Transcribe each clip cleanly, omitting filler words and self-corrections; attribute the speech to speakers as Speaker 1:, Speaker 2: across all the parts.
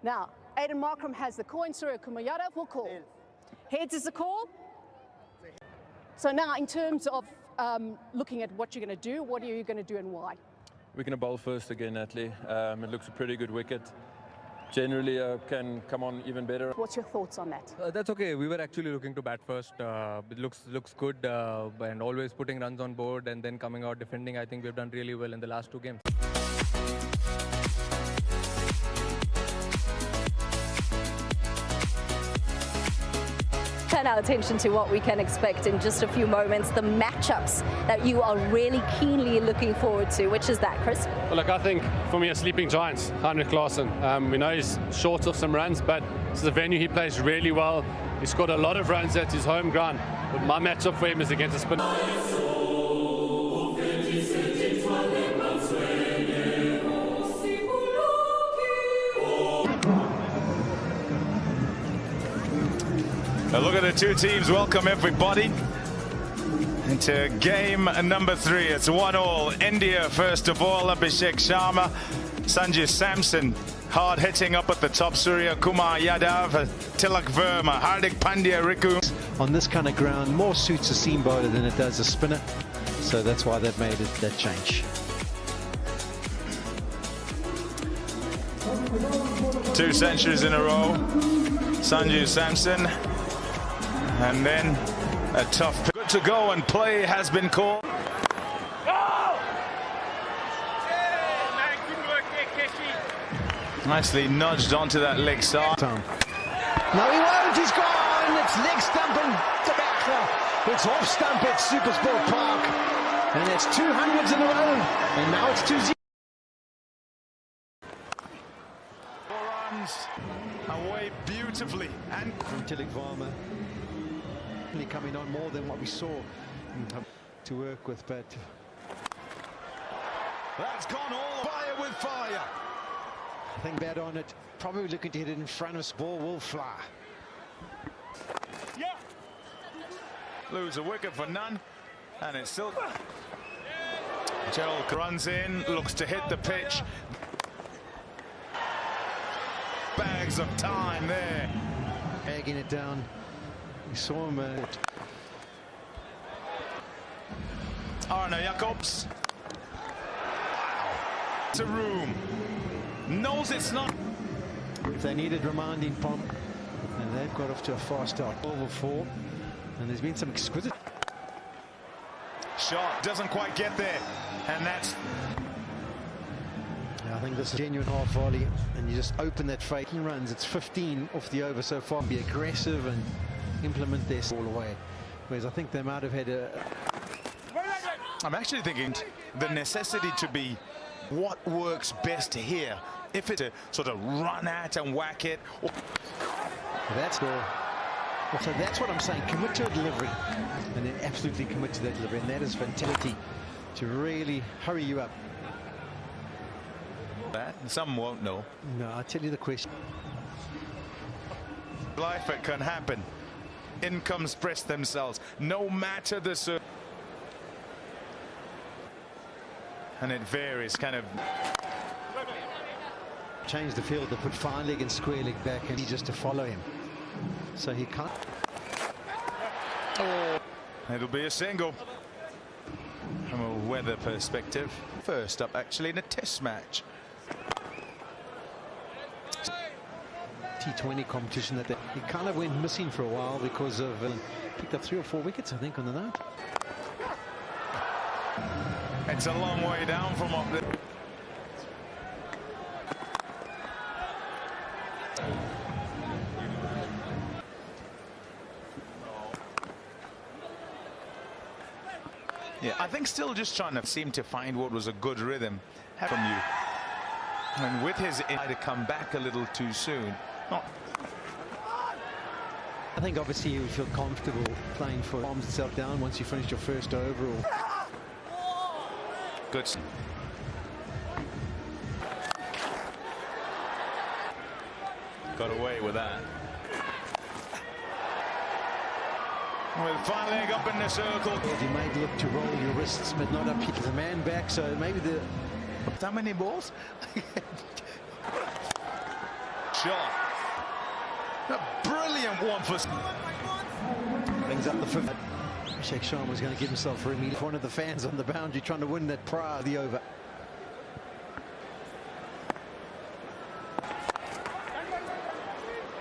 Speaker 1: Now, Aiden Markram has the call and Surya Kumayada will call. Heads is the call. So now in terms of looking at what you're going to do, what are you going to do and why?
Speaker 2: We're going to bowl first again, Natalie. It looks a pretty good wicket. Generally can come on even better.
Speaker 1: What's your thoughts on that?
Speaker 3: That's okay. We were actually looking to bat first. It looks good and always putting runs on board and then coming out defending. I think we've done really well in the last two games.
Speaker 4: Turn our attention to what we can expect in just a few moments, the matchups that you are really keenly looking forward to. Which is that, Chris?
Speaker 5: Well, look, I think for me, a sleeping giant, Heinrich Klaasen. We know he's short of some runs, but this is a venue he plays really well. He scored a lot of runs at his home ground. But my matchup for him is against a spinner.
Speaker 6: A look at the two teams. Welcome everybody into game number 3. It's 1-1. India first of all. Abhishek Sharma, Sanju Samson hard hitting up at the top. Surya Kumar Yadav, Tilak Verma, Hardik Pandya, Riku.
Speaker 7: On this kind of ground, more suits a seam bowler than it does a spinner, so that's why they've made that change.
Speaker 6: 2 centuries in a row. Sanju Samson. And then a tough good to go, and play has been called. Nicely nudged onto that leg side.
Speaker 7: No, he won't. He's gone. It's leg stumping tobacco. It's off stump at Supersport Park. And it's 200s in a row. And now it's 2-0.
Speaker 6: 4 runs away beautifully. And
Speaker 7: from Tilak Verma. Coming on more than what we saw to work with, but
Speaker 6: that's gone all fire with fire.
Speaker 7: I think bad on it, probably looking to hit it in front of us. Ball will fly.
Speaker 6: Yeah. Lose a wicket for none, and it's still Gerald runs in, looks to hit the pitch. Bags of time there,
Speaker 7: egging it down. We saw him
Speaker 6: Arno Jacobs. It's a room. Knows it's not.
Speaker 7: If they needed reminding, Pom, and they've got off to a fast start. Over 4, and there's been some exquisite
Speaker 6: shot. Doesn't quite get there, and that's.
Speaker 7: I think this is a genuine half volley, and you just open that fake. He runs. It's 15 off the over so far. Be aggressive and implement this all the way, whereas I think they might have had a.
Speaker 6: I'm actually thinking the necessity to be what works best here. If it's a sort of run at and whack it.
Speaker 7: That's the. So that's what I'm saying. Commit to a delivery, and then absolutely commit to that delivery, and that is fantastic to really hurry you up.
Speaker 6: That some won't know.
Speaker 7: No, I'll tell you the question.
Speaker 6: Life it can happen. Incomes press themselves, no matter the circumstance. And it varies, kind of.
Speaker 7: Change the field to put fine leg and square leg back, and he just to follow him. So he can't.
Speaker 6: Oh, it'll be a single. From a weather perspective. First up, actually, in a test match.
Speaker 7: T20 competition that he kind of went missing for a while because of picked up 3 or 4 wickets, I think, on the night.
Speaker 6: It's a long way down from up there. Yeah, I think still just trying to seem to find what was a good rhythm from you. And with his eye to come back a little too soon. Not.
Speaker 7: I think obviously you would feel comfortable playing for calms itself down once you finish your first overall.
Speaker 6: Good. Got away with that. With fine leg up in the circle.
Speaker 7: You might look to roll your wrists, but not up here. The man back, so maybe the.
Speaker 6: How many balls? shot. A brilliant one for...
Speaker 7: Brings up the fifth. Sheikh Sharma was going to give himself room. One of the fans on the boundary trying to win that prior to the over.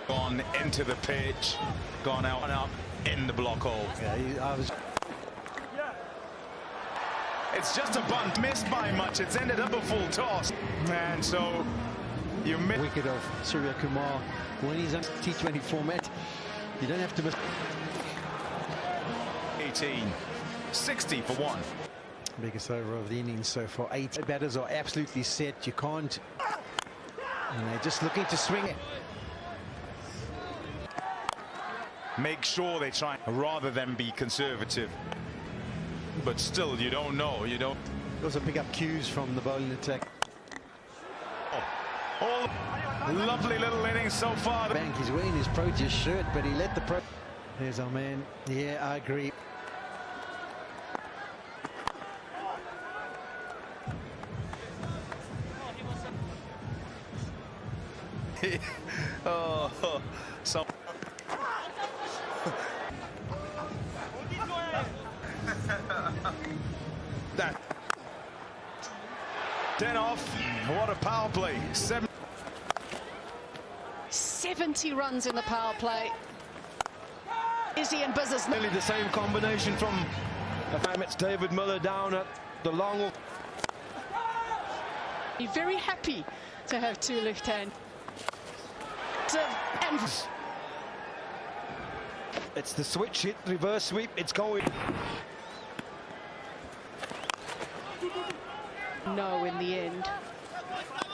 Speaker 6: Gone into the pitch, gone out and up in the block hole.
Speaker 7: Yeah,
Speaker 6: It's just a bunt, missed by much. It's ended up a full toss. And so you miss.
Speaker 7: Wicket of Surya Kumar when he's on T20 format. You don't have to miss.
Speaker 6: 18, 60 for one.
Speaker 7: Biggest over of the innings so far. 8 batters are absolutely set. You can't. And they're just looking to swing it.
Speaker 6: Make sure they try rather than be conservative. But still, you don't know. You don't.
Speaker 7: Also pick up cues from the bowling attack.
Speaker 6: Oh, lovely little innings so far.
Speaker 7: Bank, he's wearing his Proteus shirt, but he let the pro. There's our man. Yeah, I agree.
Speaker 6: Oh, so. That 10 off. What a power play.
Speaker 1: 70 runs in the power play. Izzy and business.
Speaker 8: Nearly the same combination from it's David Miller down at the long.
Speaker 1: Be very happy to have two left hand. And
Speaker 8: It's the switch hit, reverse sweep. It's going.
Speaker 1: no, in the end.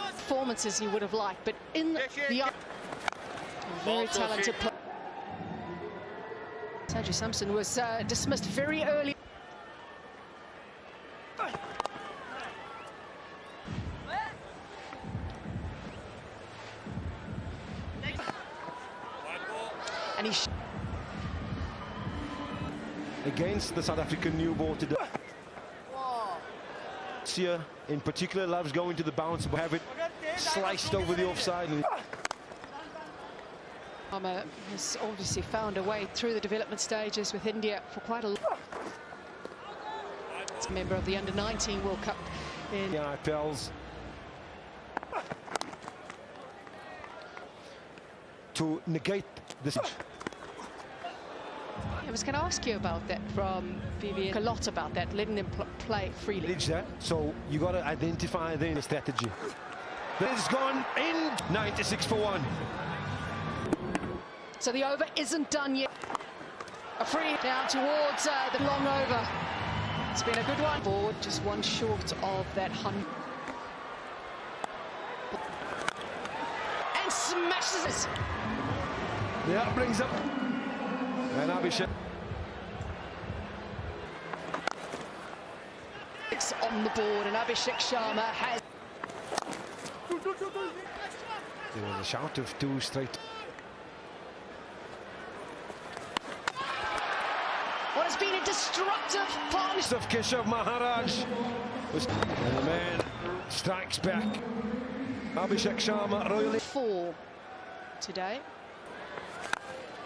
Speaker 1: Performances he would have liked, but in the very talented player. Sanju Samson was dismissed very early. And he
Speaker 8: Against the South African new ball today. Here in particular loves going to the bounce, but have it sliced over the offside.
Speaker 1: Has obviously found a way through the development stages with India for quite a long. It's a member of the Under-19 World Cup in
Speaker 8: Yeah, IPLs to negate this.
Speaker 1: I was going to ask you about that from Vivian. A lot about that, letting them play freely.
Speaker 8: So you got to identify then the strategy. It's gone in. 96 for one.
Speaker 1: So the over isn't done yet. A free down towards the long over. It's been a good one. Forward, just one short of that 100. And smashes it.
Speaker 8: Yeah, brings up. And Abhishek.
Speaker 1: It's on the board, and Abhishek Sharma has.
Speaker 8: There was a shout of 2 straight.
Speaker 1: What has been a destructive partnership
Speaker 8: Of Keshav Maharaj. And the man strikes back. Abhishek Sharma royally.
Speaker 1: 4 today.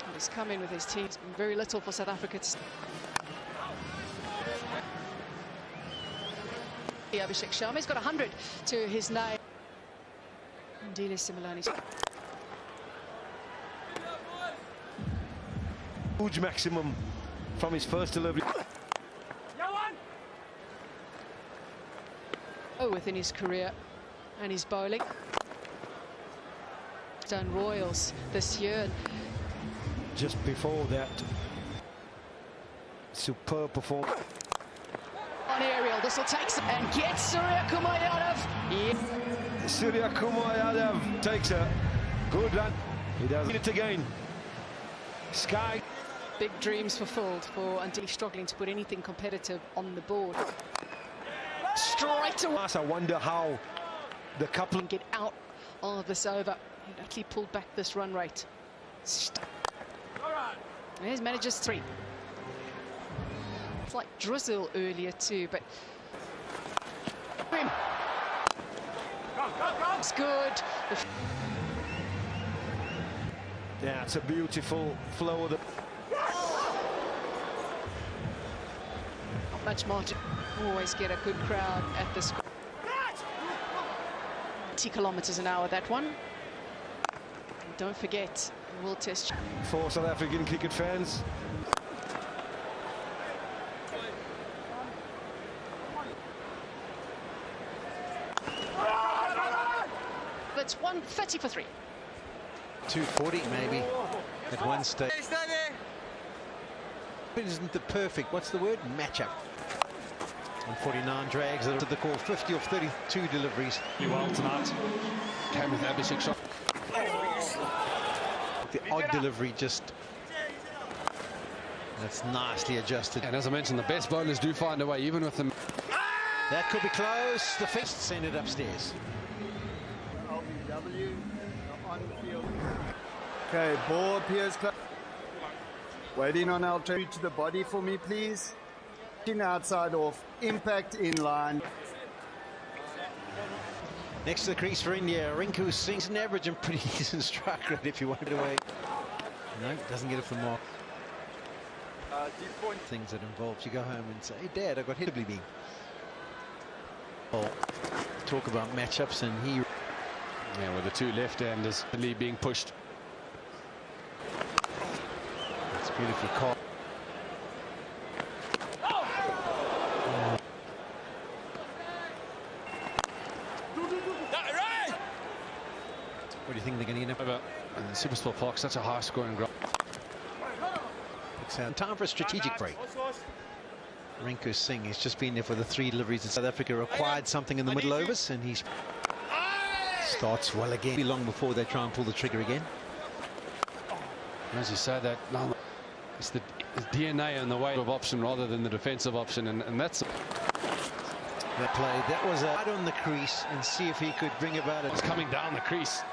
Speaker 1: And he's come in with his team. It's been very little for South Africa to. Abhishek Sharma, he's got 100 to his name. Ndile Similani.
Speaker 8: Huge maximum from his first delivery.
Speaker 1: Within his career and his bowling. Done Royals this year.
Speaker 8: Just before that, superb performance.
Speaker 1: On aerial, this will take some and get Surya Kumar Yadav. Yeah.
Speaker 8: Surya Kumar Yadav takes a good run. He does it again. Sky.
Speaker 1: Big dreams fulfilled for Ndile, struggling to put anything competitive on the board. Straight away.
Speaker 8: I wonder how the couple
Speaker 1: And get out of this over. He actually pulled back this run rate. There's managers 3. It's like drizzle earlier too, but it's good.
Speaker 8: That's a beautiful flow of the...
Speaker 1: Not much margin. Always get a good crowd at this. 80 kilometers an hour, that one. And don't forget, we'll test
Speaker 8: For South African cricket fans.
Speaker 1: It's 130 for 3.
Speaker 7: 240 maybe at one stage. It isn't the perfect, what's the word? Matchup. 149 drags it to the call, 50 of 32 deliveries.
Speaker 5: Well tonight. Came with Abhishek shot.
Speaker 7: The odd delivery just... That's nicely adjusted.
Speaker 5: And as I mentioned, the best bowlers do find a way, even with them.
Speaker 7: That could be close. The fist sent it upstairs.
Speaker 9: Okay, ball appears close. Waiting on our to the body for me, please. Outside off, impact in line.
Speaker 7: Next to the crease for India, Rinku Singh's an average and pretty decent strike rate if you want it away. No, doesn't get it from mark. Things that involves you go home and say, hey Dad, I got hit. Being. Oh, talk about matchups and he.
Speaker 5: Yeah, with the two left-handers being pushed.
Speaker 7: It's beautifully caught. What do you think they're going to end up?
Speaker 5: Over in the Supersport Park, such a high-scoring ground.
Speaker 7: Time for a strategic break. Rinku Singh has just been there for the 3 deliveries. South Africa required something in the middle overs, and he starts well again. Be long before they try and pull the trigger again.
Speaker 5: As you say, that it's the DNA in the way of option rather than the defensive option, and that's.
Speaker 7: That play, that was right on the crease, and see if he could bring about it.
Speaker 5: It's coming down the crease.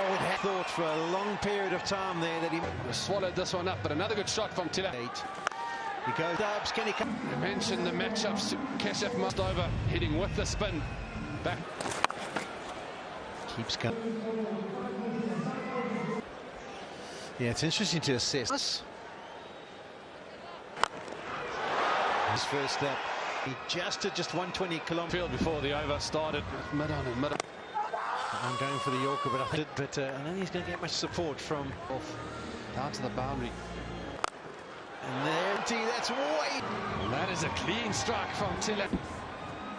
Speaker 7: Oh, it had thought for a long period of time there that he
Speaker 5: Swallowed this one up, but another good shot from Tiller.
Speaker 7: He goes Dubs, can he come?
Speaker 5: I mentioned the matchups. Keshav must over, hitting with the spin. Back.
Speaker 7: Keeps coming. Yeah, it's interesting to assess. His first up, he just at just 120 kilometers.
Speaker 5: Field before the over started. Mid on and mid on.
Speaker 7: I'm going for the Yorker, but I don't think he's going to get much support from off
Speaker 5: Down to the boundary.
Speaker 7: And there, that's way.
Speaker 5: And that is a clean strike from Tiller.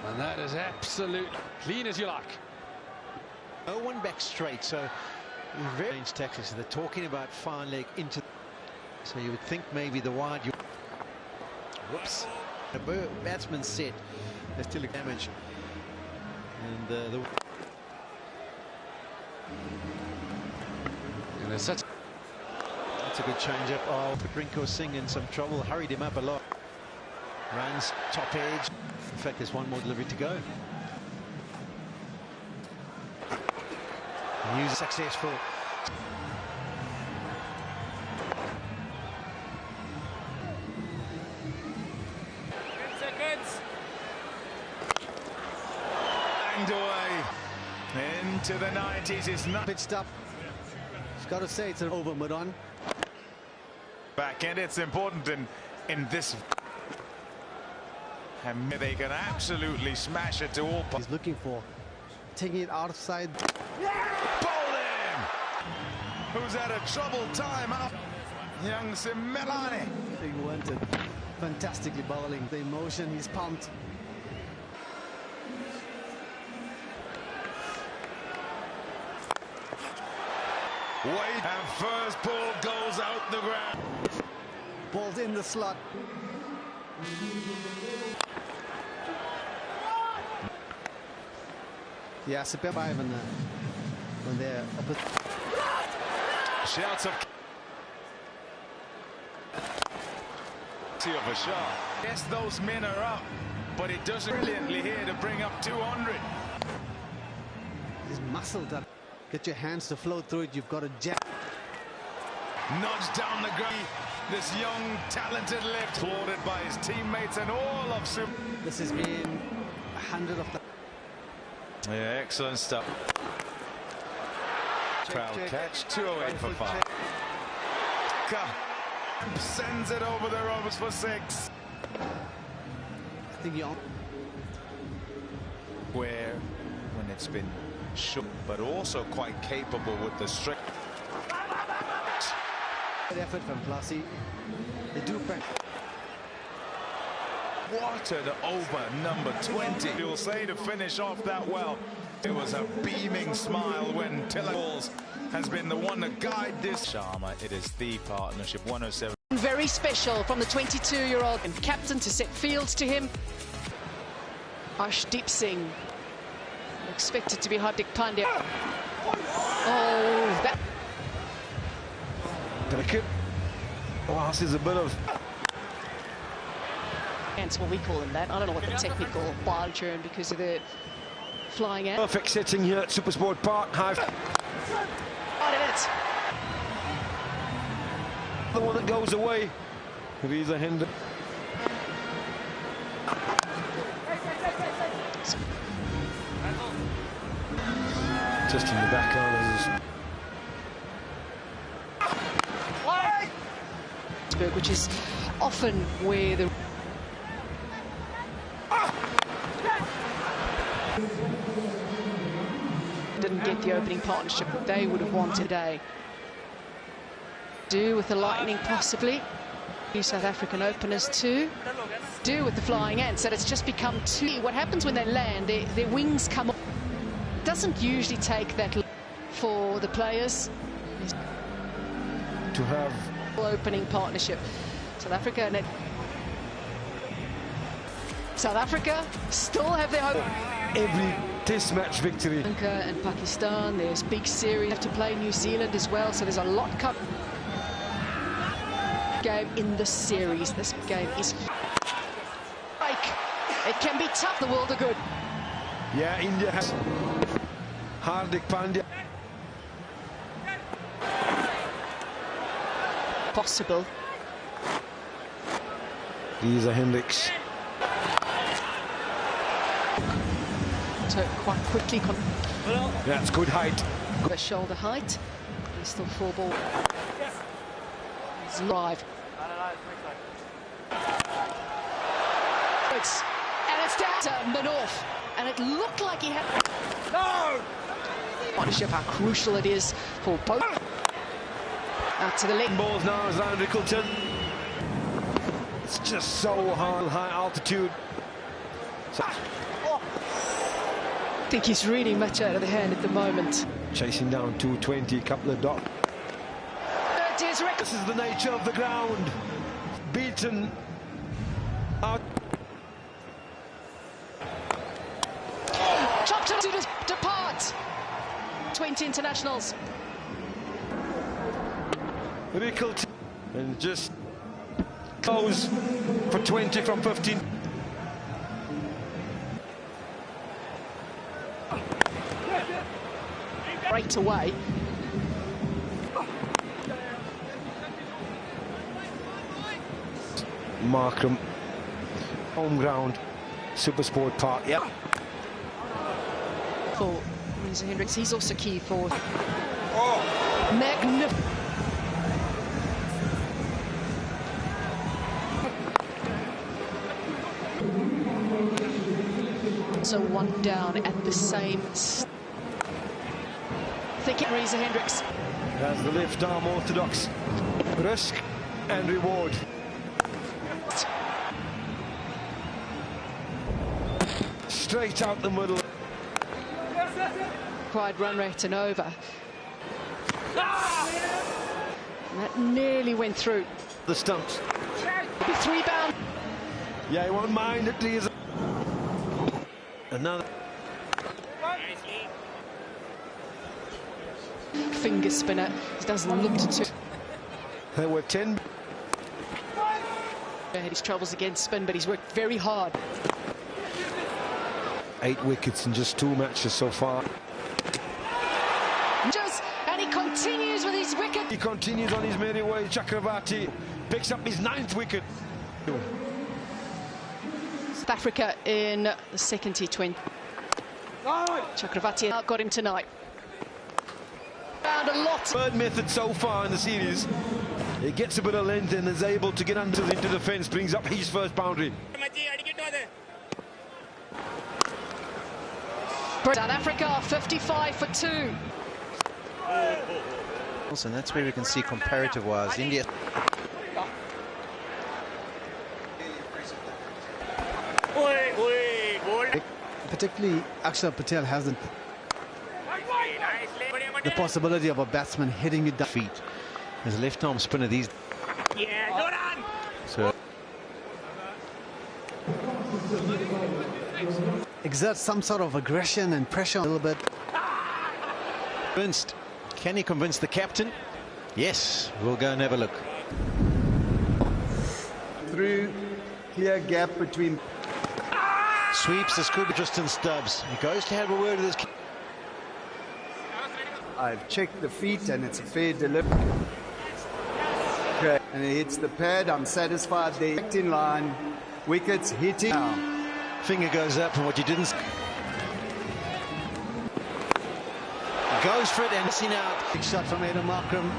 Speaker 5: And that is absolute clean as you like.
Speaker 7: No one back straight, so very strange tactics. They're talking about fine leg into. So you would think maybe the wide. Whoops. The batsman set. There's still a damage. And
Speaker 5: And there's such.
Speaker 7: That's a good change up. Oh, put Rinku Singh in some trouble. Hurried him up a lot. Runs top edge. In fact, there's one more delivery to go. News successful.
Speaker 6: Banged away into the 90s. It's not
Speaker 9: Pitched up. Got to say it's an over mid-on.
Speaker 6: back, and it's important in this. And they can absolutely smash it to all.
Speaker 9: He's looking for taking it outside.
Speaker 6: Bowling! Who's had a troubled time out? Young Simelane.
Speaker 9: He wanted fantastically bowling. The emotion, he's pumped.
Speaker 6: Wait, and first ball goes out the ground.
Speaker 9: Ball's in the slot. Yeah, it's a bit by when they're up.
Speaker 6: Shouts of a shot. Yes, those men are up, but it does brilliantly here to bring up 200.
Speaker 9: He's muscled up. Get your hands to flow through it. You've got to jab.
Speaker 6: Nudged down the ground. This young, talented left, applauded by his teammates and all of Super.
Speaker 9: This has been 100 of the.
Speaker 6: Yeah, excellent stuff. Crowd catch, 208 for 5. Sends it over the ropes for 6.
Speaker 7: I think
Speaker 6: Where, when it's been shook, but also quite capable with the strength.
Speaker 7: good effort from Plassi. They do practice.
Speaker 6: Watered over number 20. You'll say to finish off that well. It was a beaming smile when Tilla has been the one to guide this. Sharma, it is the partnership, 107.
Speaker 1: Very special from the 22-year-old and captain to set fields to him. Arshdeep Singh. Expected to be Hardik Pandya. Oh, that.
Speaker 8: Cricket. Oh, this is a bit of.
Speaker 1: That's what we call them that. I don't know what the technical ball term because of the flying out.
Speaker 8: Perfect setting here at Supersport Park. High. The one that goes away. Reza Hendricks. Just in the back
Speaker 1: which is often where the didn't get the opening partnership that they would have wanted today. Do with the Lightning possibly. New South African openers too. Do with the Flying Ants. That it's just become too. What happens when they land? Their wings come off. It doesn't usually take that for the players
Speaker 8: to have
Speaker 1: opening partnership. South Africa and South Africa still have their hope.
Speaker 8: Every test match victory.
Speaker 1: Sri Lanka and Pakistan, there's big series have to play New Zealand as well, so there's a lot coming. Game in the series. This game is it can be tough. The world are good.
Speaker 8: Yeah, India has Hardik Pandya.
Speaker 1: Possible.
Speaker 8: Reza Hendricks.
Speaker 1: So quite quickly.
Speaker 8: That's good height.
Speaker 1: Good shoulder height. He's still 4 ball. It's live. And it's down to the north. And it looked like he had. No! Partnership, how crucial it is for both. Out to the leg.
Speaker 8: Balls now is Ryan Rickleton. It's just so high altitude.
Speaker 1: I think he's really much out of the hand at the moment.
Speaker 8: Chasing down 220, couple of dots. This is the nature of the ground. Beaten out.
Speaker 1: Chopped to depart. 20 internationals.
Speaker 8: Rickleton and just close for 20 from 15.
Speaker 1: Right away.
Speaker 8: Markham, home ground, Supersport Park. Yep.
Speaker 1: For Reza Hendricks, he's also key for. Magnificent. So one down at the same. Thinking Reza Hendricks.
Speaker 8: As the left arm orthodox. Risk and reward. Straight out the middle.
Speaker 1: Required run rate and over. And that nearly went through.
Speaker 8: The stumps.
Speaker 1: 3 bound.
Speaker 8: Yeah, he won't mind it. He is another.
Speaker 1: Finger spinner. He doesn't look to.
Speaker 8: There were 10.
Speaker 1: He had his troubles against spin, but he's worked very hard.
Speaker 8: 8 wickets in just 2 matches so far.
Speaker 1: And he continues with his wicket.
Speaker 8: He continues on his merry way. Chakravarti picks up his 9th wicket.
Speaker 1: South Africa in the second T20. Chakravarti got him tonight. Found a lot.
Speaker 8: Third method so far in the series. He gets a bit of length and is able to get into the fence, brings up his first boundary.
Speaker 1: South Africa 55 for 2.
Speaker 7: And that's where we can see comparative-wise, India.
Speaker 10: Particularly, Akshar Patel hasn't the possibility of a batsman hitting it down
Speaker 7: Feet. His left-arm spinner, these. So
Speaker 10: exert some sort of aggression and pressure a little bit.
Speaker 7: convinced. Can he convince the captain? Yes, we'll go and have a look.
Speaker 9: Through, clear gap between.
Speaker 7: Sweeps the scuba Tristan Stubbs. He goes to have a word with his.
Speaker 9: I've checked the feet and it's a fair delivery. Okay. And he hits the pad. I'm satisfied. They're in line. Wickets hitting.
Speaker 7: Finger goes up from what you didn't. Goes for it and seen out.
Speaker 10: Big shot from Aidan Markram.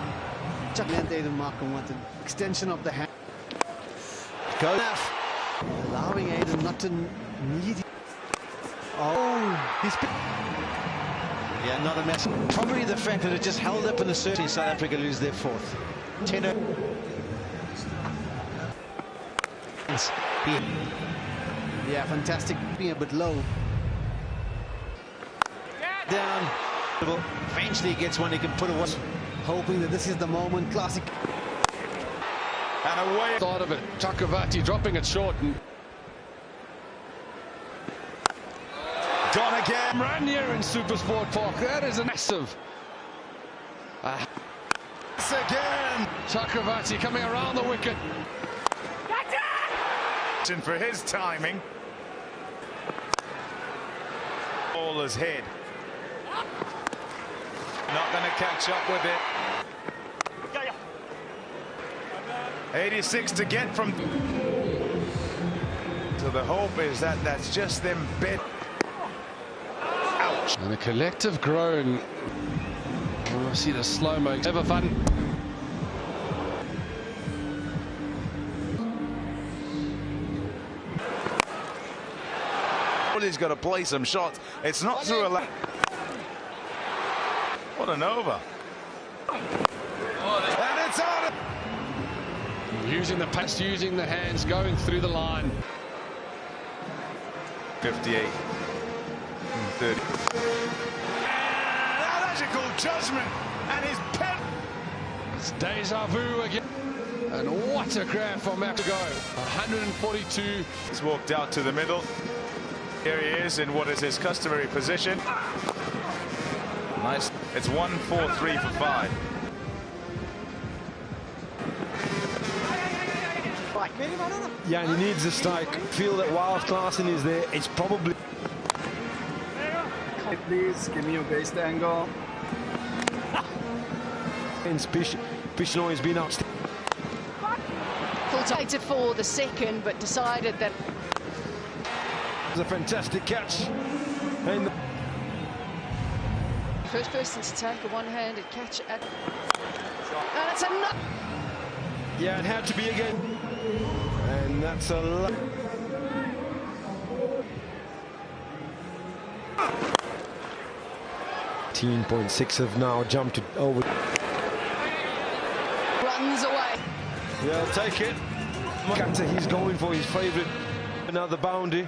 Speaker 10: Aidan Markram wanted extension of the hand.
Speaker 7: Go enough.
Speaker 10: Allowing Aidan not to need. Oh, he's.
Speaker 7: Yeah, not a mess. Probably the fact that it just held up in the search. South Africa lose their fourth. 10-0.
Speaker 10: Yeah, fantastic. Being a bit low.
Speaker 7: Down. Eventually he gets one he can put away.
Speaker 10: Hoping that this is the moment. Classic.
Speaker 6: And away.
Speaker 5: Thought of it. Chakravarti dropping it short. And
Speaker 6: gone again.
Speaker 5: run here in Supersport Park. That is a massive.
Speaker 6: Again.
Speaker 5: Chakravarti coming around the wicket.
Speaker 6: For his timing. Bowler's head. Not going to catch up with it. 86 to get from. So the hope is that that's just them bed. Ouch.
Speaker 5: And a collective groan. Oh, I see the slow-mo. Ever fun.
Speaker 6: He's got to play some shots. It's not through a. What an over. And it's on.
Speaker 5: Using the pace, using the hands, going through the line.
Speaker 6: 58. 30. Logical judgment. And his pen.
Speaker 5: It's deja vu again. And what a grab from Mexico. 142.
Speaker 6: He's walked out to the middle. Here he is in what is his customary position. Nice. It's 1-4-3 for 5.
Speaker 8: Yeah, and he needs a strike. Feel that while Klaasen is there, it's probably.
Speaker 9: Please give me your best angle.
Speaker 8: And Pishno has been outstanding.
Speaker 1: Full time for the second, but decided that.
Speaker 8: It was a fantastic catch. And
Speaker 1: First person to take a one-handed catch at. And it's enough.
Speaker 8: yeah, it had to be again. And that's a lot. .6 have now jumped it over.
Speaker 1: Runs away.
Speaker 8: Yeah, I'll take it. Makata, he's going for his favourite. Another boundary.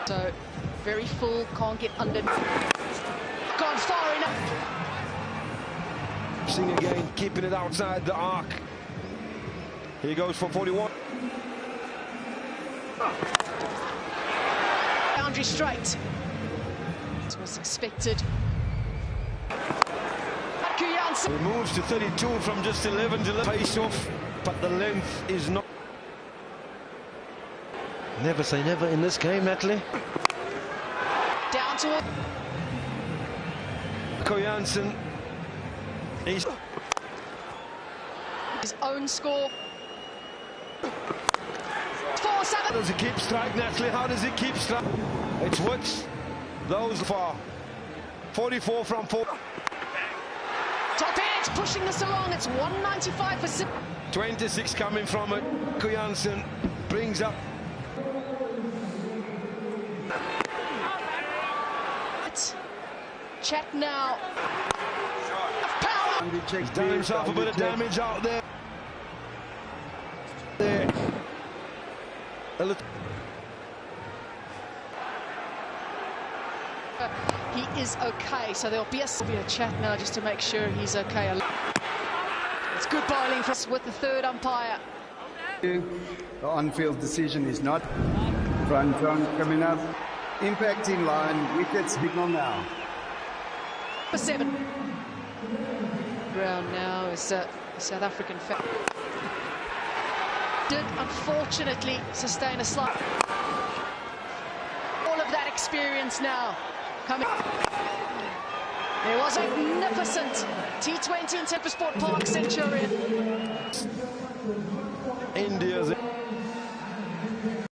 Speaker 1: So very full, can't get under. Gone far enough.
Speaker 8: Sing again, keeping it outside the arc. He goes for 41.
Speaker 1: Boundary straight. It was expected.
Speaker 8: He moves to 32 from just 11 to pace off, but the length is not. Never say never in this game, Natalie.
Speaker 1: Down to it.
Speaker 8: Jansen. He's
Speaker 1: His own score. 4-7.
Speaker 8: How does he keep strike, Natalie? How does he keep strike? It's Woods. Those far. 44 from 4.
Speaker 1: Top edge, pushing this along. It's 195 for 6.
Speaker 8: 26 coming from it. Jansen brings up.
Speaker 1: Chat now.
Speaker 8: Power. He's done himself a bit of damage out there.
Speaker 1: He is okay, so there'll be a chat now just to make sure he's okay. It's good bowling for us with the third umpire.
Speaker 9: The on-field decision is not. Front coming up. Impact in line. Wicket signal now.
Speaker 1: For 7. Round now is South African did unfortunately sustain a slight. All of that experience now coming. There was a magnificent T20 in Sport Park Centurion.
Speaker 8: India's